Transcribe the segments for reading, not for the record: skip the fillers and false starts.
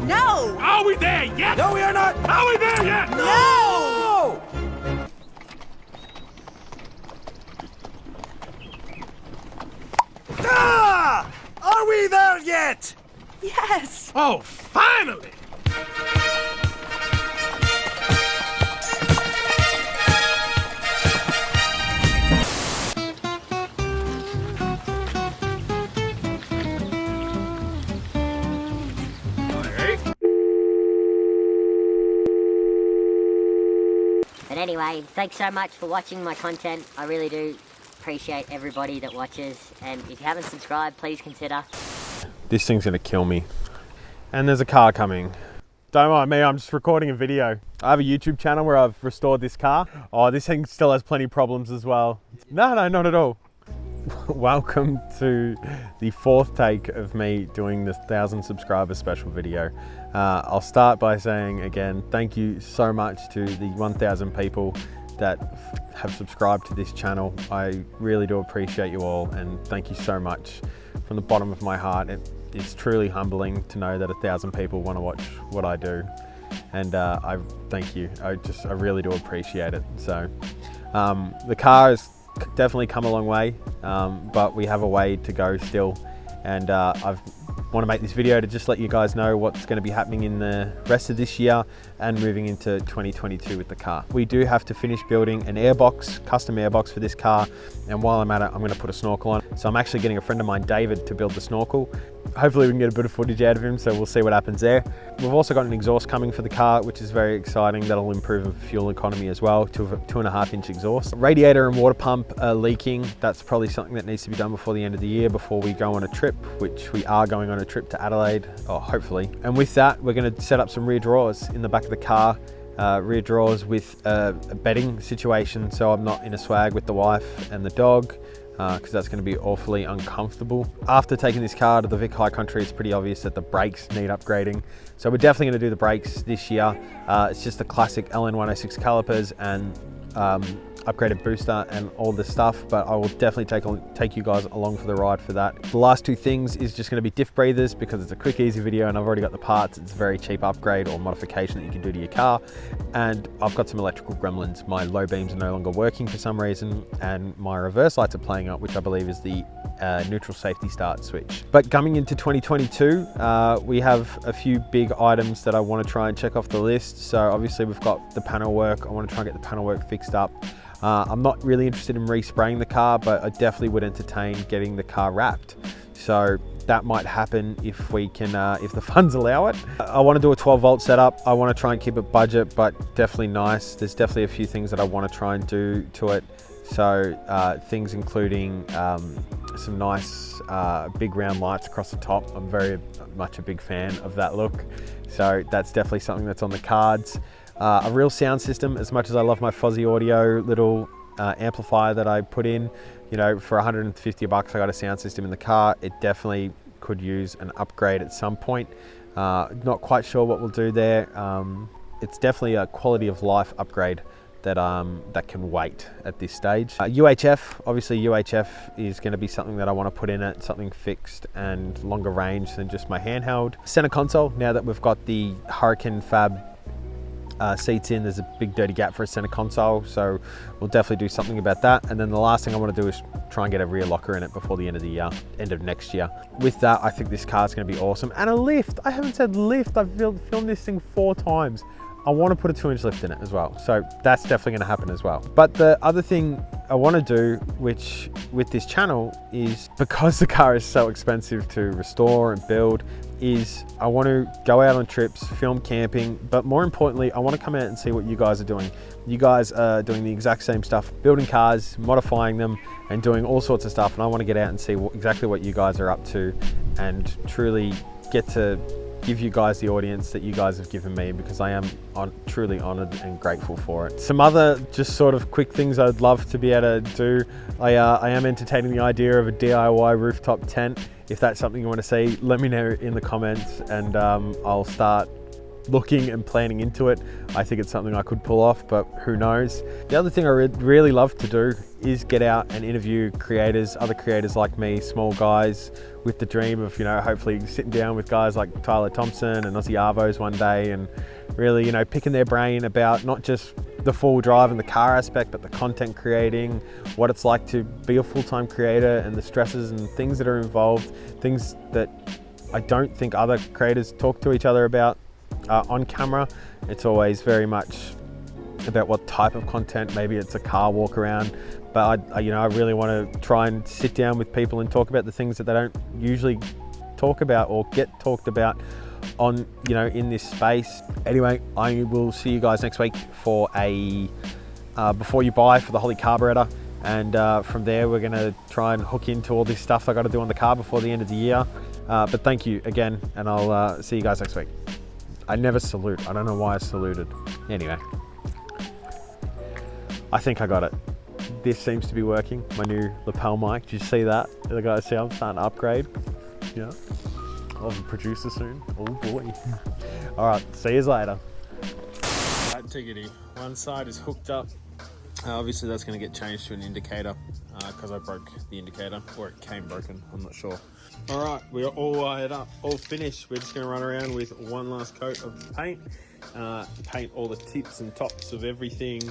No! Are we there yet? No, we are not! Are we there yet? No! Ah! Are we there yet? Yes! Oh, finally! But anyway, thanks so much for watching my content. I really do appreciate everybody that watches, and if you haven't subscribed, please consider. This thing's gonna kill me. And there's a car coming. Don't mind me, I'm just recording a video. I have a YouTube channel where I've restored this car. Oh, this thing still has plenty of problems as well. No, not at all. Welcome to the fourth take of me doing this 1,000 subscriber special video. I'll start by saying again, thank you so much to the 1,000 people that have subscribed to this channel. I really do appreciate you all, and thank you so much from the bottom of my heart. It's truly humbling to know that 1,000 people want to watch what I do, and I thank you. I really do appreciate it. So the car has definitely come a long way, but we have a way to go still, and I want to make this video to just let you guys know what's going to be happening in the rest of this year and moving into 2022 with the car. We do have to finish building an airbox, custom airbox for this car, and while I'm at it, I'm going to put a snorkel on. So I'm actually getting a friend of mine, David, to build the snorkel. Hopefully we can get a bit of footage out of him, so we'll see what happens there. We've also got an exhaust coming for the car, which is very exciting. That'll improve the fuel economy as well, to a 2.5-inch exhaust. Radiator and water pump are leaking. That's probably something that needs to be done before the end of the year, before we go on a trip, which we are going on a trip to Adelaide, or hopefully. And with that, we're going to set up some rear drawers in the back of the car. Rear drawers with a bedding situation, so I'm not in a swag with the wife and the dog, because that's going to be awfully uncomfortable. After taking this car to the Vic High Country, it's pretty obvious that the brakes need upgrading. So we're definitely going to do the brakes this year. It's just the classic LN106 calipers and upgraded booster and all this stuff, but I will definitely take you guys along for the ride for that. The last two things is just going to be diff breathers, because it's a quick, easy video and I've already got the parts. It's a very cheap upgrade or modification that you can do to your car. And I've got some electrical gremlins. My low beams are no longer working for some reason, and my reverse lights are playing up, which I believe is the neutral safety start switch. But coming into 2022, we have a few big items that I want to try and check off the list. So obviously we've got the panel work. I want to try and get the panel work fixed up. I'm not really interested in respraying the car, but I definitely would entertain getting the car wrapped. So that might happen if we can, if the funds allow it. I want to do a 12-volt setup. I want to try and keep it budget, but definitely nice. There's definitely a few things that I want to try and do to it. So things including some nice big round lights across the top. I'm very much a big fan of that look. So that's definitely something that's on the cards. A real sound system. As much as I love my Fuzzy Audio little amplifier that I put in, you know, for 150 bucks I got a sound system in the car. It definitely could use an upgrade at some point. Not quite sure what we'll do there. It's definitely a quality of life upgrade that that can wait at this stage. UHF, obviously UHF is going to be something that I want to put in it, something fixed and longer range than just my handheld. Center console, now that we've got the Hurricane Fab seats in, there's a big dirty gap for a center console, so we'll definitely do something about that. And then the last thing I want to do is try and get a rear locker in it before the end of the year, end of next year. With that, I think this car is going to be awesome. And a lift. I haven't said lift. I've filmed this thing 4 times. I want to put a 2-inch lift in it as well, so that's definitely going to happen as well. But the other thing I want to do, which with this channel, is because the car is so expensive to restore and build, is I want to go out on trips, film camping, but more importantly, I want to come out and see what you guys are doing. You guys are doing the exact same stuff, building cars, modifying them, and doing all sorts of stuff. And I want to get out and see exactly what you guys are up to, and truly get to give you guys the audience that you guys have given me, because I am truly honored and grateful for it. Some other just sort of quick things I'd love to be able to do. I am entertaining the idea of a DIY rooftop tent. If that's something you want to see, let me know in the comments, and I'll start looking and planning into it. I think it's something I could pull off, but who knows. The other thing I really love to do is get out and interview creators, other creators like me, small guys with the dream of, you know, hopefully sitting down with guys like Tyler Thompson and Aussie Arvos one day and really, you know, picking their brain about not just the full drive and the car aspect, but the content creating, what it's like to be a full-time creator and the stresses and things that are involved, things that I don't think other creators talk to each other about on camera. It's always very much about what type of content. Maybe it's a car walk around, but I really want to try and sit down with people and talk about the things that they don't usually talk about or get talked about on, you know, in this space. Anyway, I will see you guys next week for a before you buy for the Holly carburetor, and from there we're going to try and hook into all this stuff I got to do on the car before the end of the year. But thank you again, and I'll see you guys next week. I never salute. I don't know why I saluted. Anyway, I think I got it. This seems to be working. My new lapel mic. Did you see that? The guys see I'm starting to upgrade. Yeah. I'll be a producer soon. Oh boy. All right. See you later. That tickety. One side is hooked up. Obviously that's going to get changed to an indicator because I broke the indicator, or it came broken. I'm not sure. All right, we are all wired up, all finished. We're just going to run around with one last coat of paint, paint all the tips and tops of everything,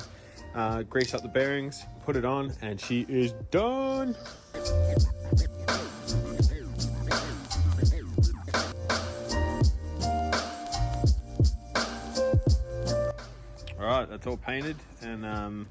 grease up the bearings, put it on, and she is done. All right, that's all painted, and